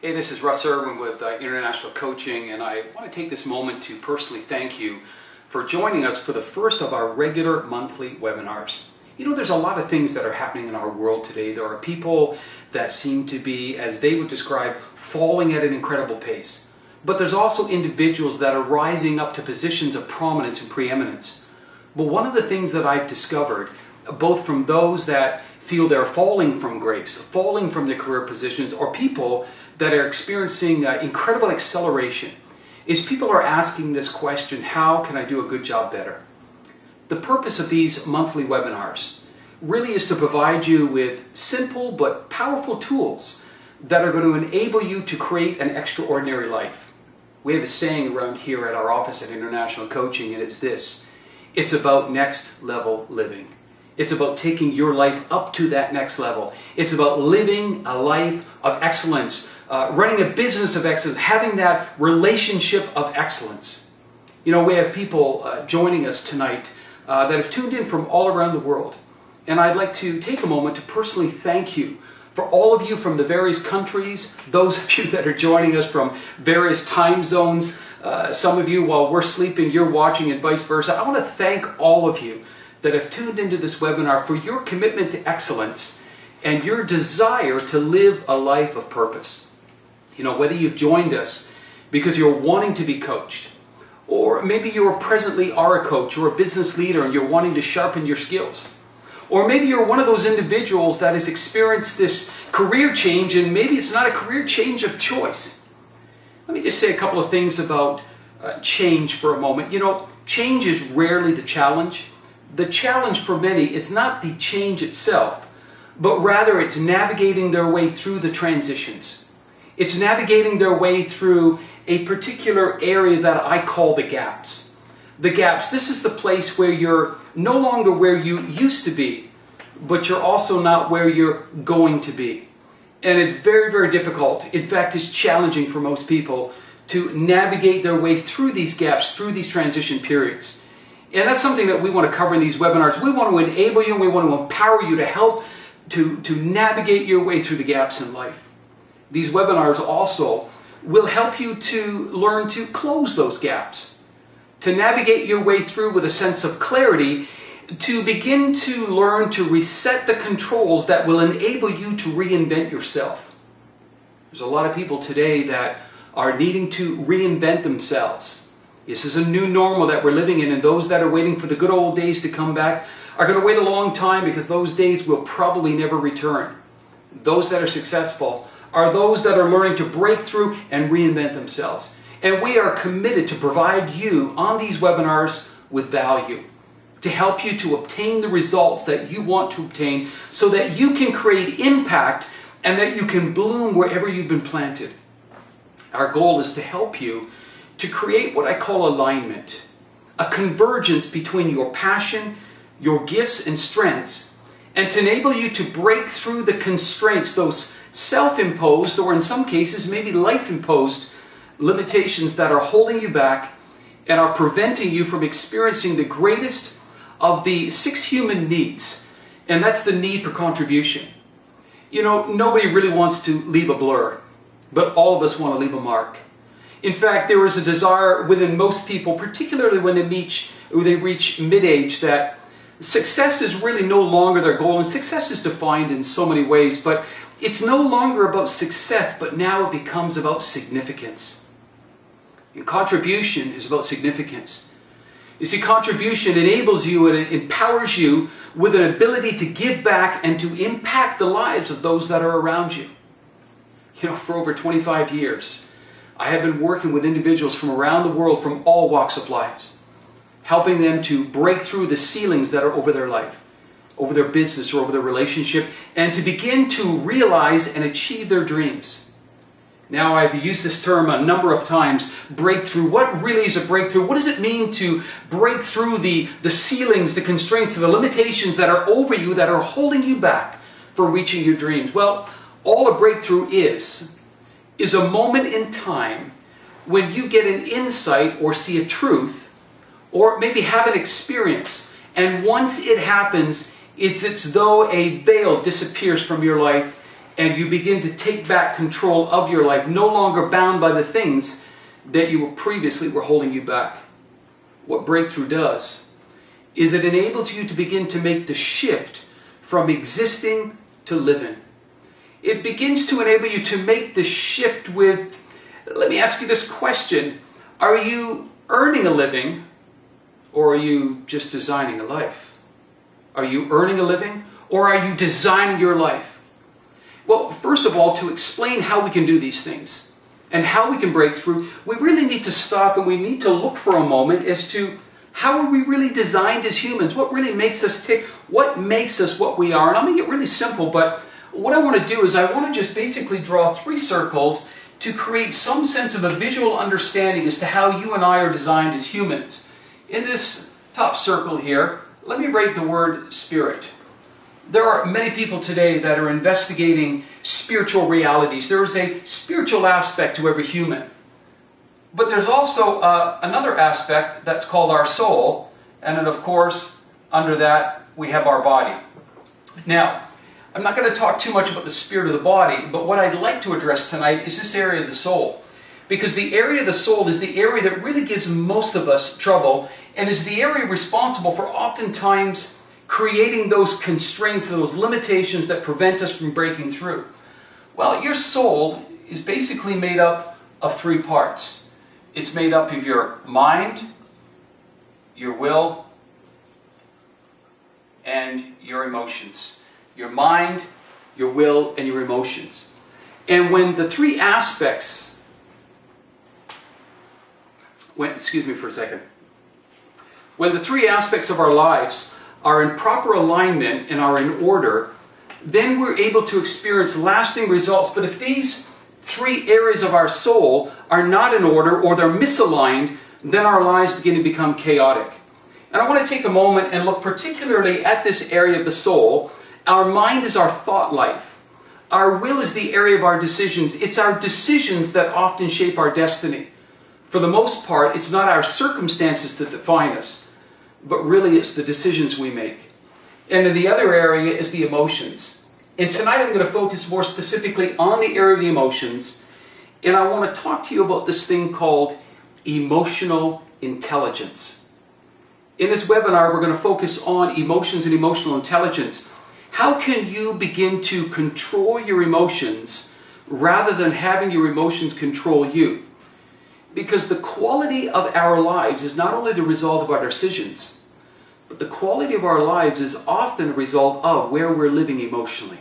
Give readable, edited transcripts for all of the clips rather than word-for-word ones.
Hey, this is Russ Irwin with International Coaching, and I want to take this moment to personally thank you for joining us for the first of our regular monthly webinars. You know, there's a lot of things that are happening in our world today. There are people that seem to be, as they would describe, falling at an incredible pace. But there's also individuals that are rising up to positions of prominence and preeminence. But one of the things that I've discovered, both from those that feel they're falling from grace, falling from their career positions, or people that are experiencing incredible acceleration, is people are asking this question: how can I do a good job better? The purpose of these monthly webinars really is to provide you with simple but powerful tools that are going to enable you to create an extraordinary life. We have a saying around here at our office at International Coaching, and it's this: it's about next level living. It's about taking your life up to that next level. It's about living a life of excellence, running a business of excellence, having that relationship of excellence. You know, we have people joining us tonight that have tuned in from all around the world. And I'd like to take a moment to personally thank you for all of you from the various countries, those of you that are joining us from various time zones. Some of you, while we're sleeping, you're watching, and vice versa. I want to thank all of you that have tuned into this webinar for your commitment to excellence and your desire to live a life of purpose. You know, whether you've joined us because you're wanting to be coached, or maybe you presently are a coach or a business leader and you're wanting to sharpen your skills, or maybe you're one of those individuals that has experienced this career change, and maybe it's not a career change of choice. Let me just say a couple of things about change for a moment. You know, change is rarely the challenge. The challenge for many is not the change itself, but rather it's navigating their way through the transitions. It's navigating their way through a particular area that I call the gaps. The gaps, this is the place where you're no longer where you used to be, but you're also not where you're going to be. And it's very, very difficult. In fact, it's challenging for most people to navigate their way through these gaps, through these transition periods. And that's something that we want to cover in these webinars. We want to enable you, and we want to empower you to help to navigate your way through the gaps in life. These webinars also will help you to learn to close those gaps, to navigate your way through with a sense of clarity, to begin to learn to reset the controls that will enable you to reinvent yourself. There's a lot of people today that are needing to reinvent themselves. This is a new normal that we're living in, and those that are waiting for the good old days to come back are going to wait a long time, because those days will probably never return. Those that are successful are those that are learning to break through and reinvent themselves. And we are committed to provide you on these webinars with value, to help you to obtain the results that you want to obtain, so that you can create impact and that you can bloom wherever you've been planted. Our goal is to help you to create what I call alignment, a convergence between your passion, your gifts and strengths, and to enable you to break through the constraints, those self-imposed, or in some cases maybe life-imposed limitations that are holding you back and are preventing you from experiencing the greatest of the 6 human needs, and that's the need for contribution. You know, nobody really wants to leave a blur, but all of us want to leave a mark. In fact, there is a desire within most people, particularly when they reach mid-age, that success is really no longer their goal. And success is defined in so many ways, but it's no longer about success, but now it becomes about significance. And contribution is about significance. You see, contribution enables you and it empowers you with an ability to give back and to impact the lives of those that are around you. You know, for over 25 years, I have been working with individuals from around the world, from all walks of life, helping them to break through the ceilings that are over their life, over their business, or over their relationship, and to begin to realize and achieve their dreams. Now, I've used this term a number of times, breakthrough. What really is a breakthrough? What does it mean to break through the ceilings, the constraints, the limitations that are over you, that are holding you back from reaching your dreams? Well, all a breakthrough is a moment in time when you get an insight or see a truth, or maybe have an experience, and once it happens, it's as though a veil disappears from your life and you begin to take back control of your life, no longer bound by the things that you were previously were holding you back. What breakthrough does is it enables you to begin to make the shift from existing to living. It begins to enable you to make the shift with, let me ask you this question, are you earning a living or are you just designing a life? Are you earning a living or are you designing your life? Well, first of all, to explain how we can do these things and how we can break through, we really need to stop and we need to look for a moment as to how are we really designed as humans? What really makes us tick? What makes us what we are? And I'll make it really simple, but what I want to do is I want to just basically draw 3 circles to create some sense of a visual understanding as to how you and I are designed as humans. In this top circle here, let me write the word spirit. There are many people today that are investigating spiritual realities. There is a spiritual aspect to every human. But there's also another aspect that's called our soul. And then, of course, under that, we have our body. Now, I'm not going to talk too much about the spirit of the body, but what I'd like to address tonight is this area of the soul. Because the area of the soul is the area that really gives most of us trouble and is the area responsible for oftentimes creating those constraints, those limitations that prevent us from breaking through. Well, your soul is basically made up of 3 parts. It's made up of your mind, your will, and your emotions. Your mind, your will, and your emotions. And when the 3 aspects, when the 3 aspects of our lives are in proper alignment and are in order, then we're able to experience lasting results. But if these 3 areas of our soul are not in order or they're misaligned, then our lives begin to become chaotic. And I want to take a moment and look particularly at this area of the soul. Our mind is our thought life. Our will is the area of our decisions. It's our decisions that often shape our destiny. For the most part, it's not our circumstances that define us, but really it's the decisions we make. And then the other area is the emotions. And tonight I'm going to focus more specifically on the area of the emotions. And I want to talk to you about this thing called emotional intelligence. In this webinar, we're going to focus on emotions and emotional intelligence. How can you begin to control your emotions rather than having your emotions control you? Because the quality of our lives is not only the result of our decisions, but the quality of our lives is often a result of where we're living emotionally.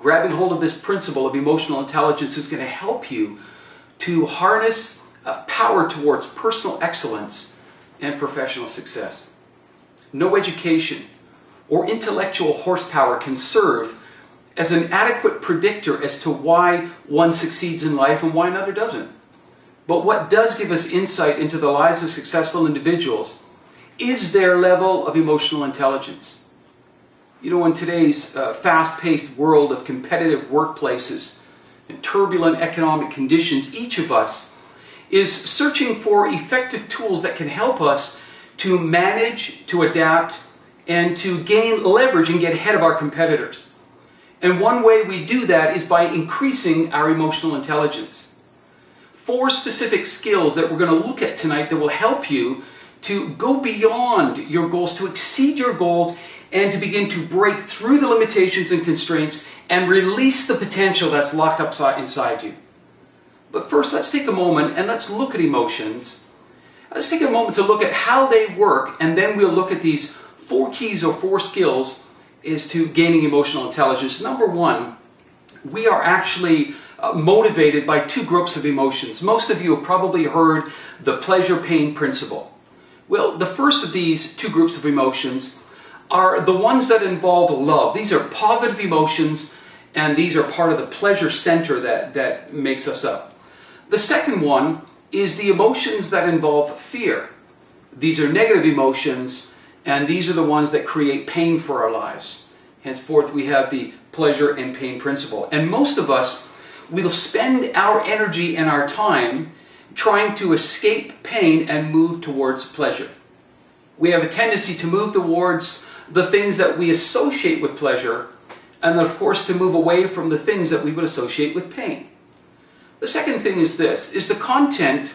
Grabbing hold of this principle of emotional intelligence is going to help you to harness power towards personal excellence and professional success. No education or intellectual horsepower can serve as an adequate predictor as to why one succeeds in life and why another doesn't. But what does give us insight into the lives of successful individuals is their level of emotional intelligence. You know, in today's fast-paced world of competitive workplaces and turbulent economic conditions, each of us is searching for effective tools that can help us to manage, to adapt, and to gain leverage and get ahead of our competitors. And one way we do that is by increasing our emotional intelligence. 4 specific skills that we're going to look at tonight that will help you to go beyond your goals, to exceed your goals, and to begin to break through the limitations and constraints and release the potential that's locked up inside you. But first, let's take a moment and let's look at emotions. Let's take a moment to look at how they work, and then we'll look at these 4 keys or 4 skills is to gaining emotional intelligence. Number 1, we are actually motivated by 2 groups of emotions. Most of you have probably heard the pleasure-pain principle. Well, the first of these 2 groups of emotions are the ones that involve love. These are positive emotions, and these are part of the pleasure center that makes us up. The second one is the emotions that involve fear. These are negative emotions, and these are the ones that create pain for our lives. Henceforth, we have the pleasure and pain principle. And most of us will spend our energy and our time trying to escape pain and move towards pleasure. We have a tendency to move towards the things that we associate with pleasure and then of course to move away from the things that we would associate with pain. The second thing is this, is the content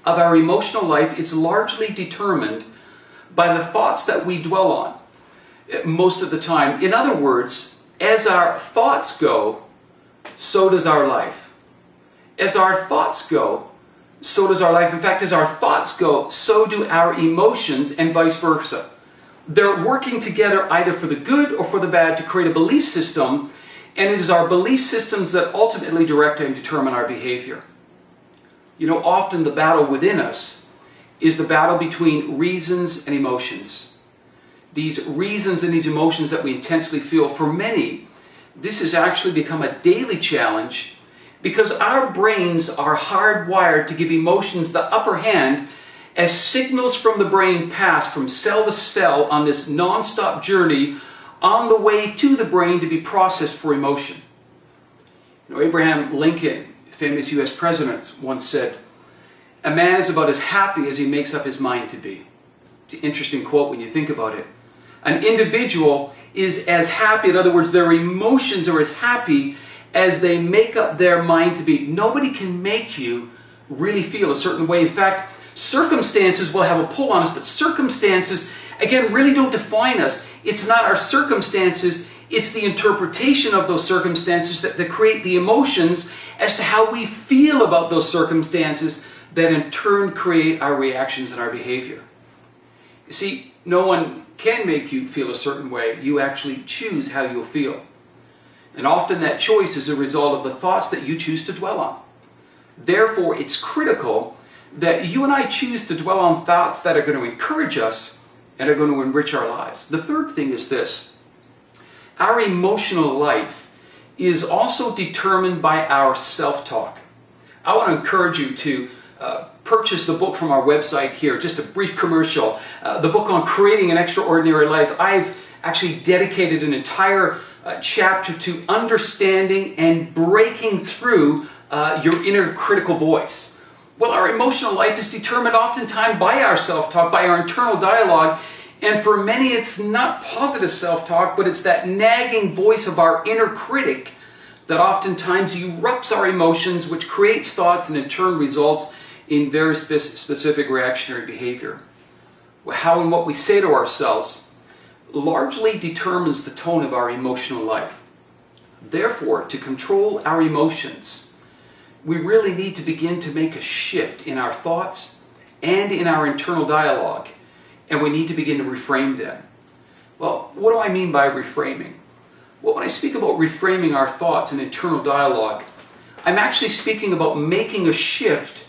of our emotional life is largely determined by the thoughts that we dwell on most of the time. In other words, as our thoughts go, so does our life. As our thoughts go, so does our life. In fact, as our thoughts go, so do our emotions, and vice versa. They're working together either for the good or for the bad to create a belief system, and it is our belief systems that ultimately direct and determine our behavior. You know, often the battle within us is the battle between reasons and emotions. These reasons and these emotions that we intensely feel, for many, this has actually become a daily challenge because our brains are hardwired to give emotions the upper hand as signals from the brain pass from cell to cell on this non-stop journey on the way to the brain to be processed for emotion. You know, Abraham Lincoln, famous U.S. president, once said, "A man is about as happy as he makes up his mind to be." It's an interesting quote when you think about it. An individual is as happy, in other words, their emotions are as happy as they make up their mind to be. Nobody can make you really feel a certain way. In fact, circumstances will have a pull on us, but circumstances, again, really don't define us. It's not our circumstances, it's the interpretation of those circumstances that create the emotions as to how we feel about those circumstances that in turn create our reactions and our behavior. You see, no one can make you feel a certain way. You actually choose how you'll feel. And often that choice is a result of the thoughts that you choose to dwell on. Therefore, it's critical that you and I choose to dwell on thoughts that are going to encourage us and are going to enrich our lives. The third thing is this. Our emotional life is also determined by our self-talk. I want to encourage you to purchase the book from our website here, just a brief commercial, the book on creating an extraordinary life. I've actually dedicated an entire chapter to understanding and breaking through your inner critical voice. Well, our emotional life is determined oftentimes by our self-talk, by our internal dialogue, and for many it's not positive self-talk, but it's that nagging voice of our inner critic that oftentimes erupts our emotions, which creates thoughts and in turn results in very specific reactionary behavior. How and what we say to ourselves largely determines the tone of our emotional life. Therefore, to control our emotions, we really need to begin to make a shift in our thoughts and in our internal dialogue, and we need to begin to reframe them. Well, what do I mean by reframing? Well, when I speak about reframing our thoughts and internal dialogue, I'm actually speaking about making a shift